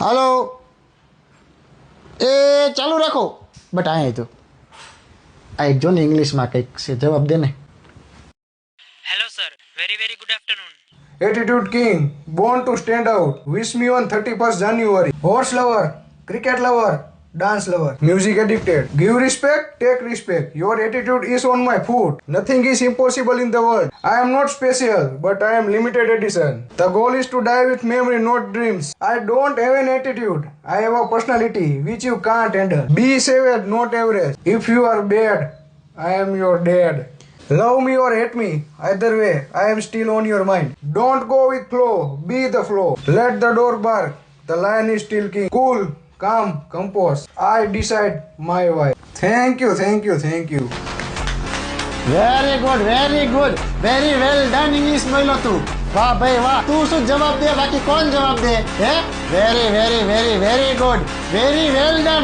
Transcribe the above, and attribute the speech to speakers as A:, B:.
A: હાલો એ ચાલુ રાખો બટ અહીંયા તો આ એક જો ને ઇંગ્લિશમાં કંઈક છે જવાબ દે ને.
B: Hello, sir. Very, very good afternoon.
C: Attitude King, born to stand out. Wish me on 31st January. Horse lover, cricket lover, dance lover, music addicted. Give respect, take respect. Your attitude is on my foot. Nothing is impossible in the world. I am not special, but I am limited edition. The goal is to die with memory, not dreams. I don't have an attitude. I have a personality which you can't handle. Be savage, not average. If you are bad, I am your dad. Love me or hate me, either way, I am still on your mind. Don't go with flow, be the flow. Let the door bark, the lion is still king. Cool, calm, composed. I decide my way. Thank you, thank you, thank you.
A: Very good very well done English બોલ્યો તું. વાહ ભાઈ વાહ. તું શું જવાબ દે બાકી કોણ જવાબ દે હે? Very very very very good very well done.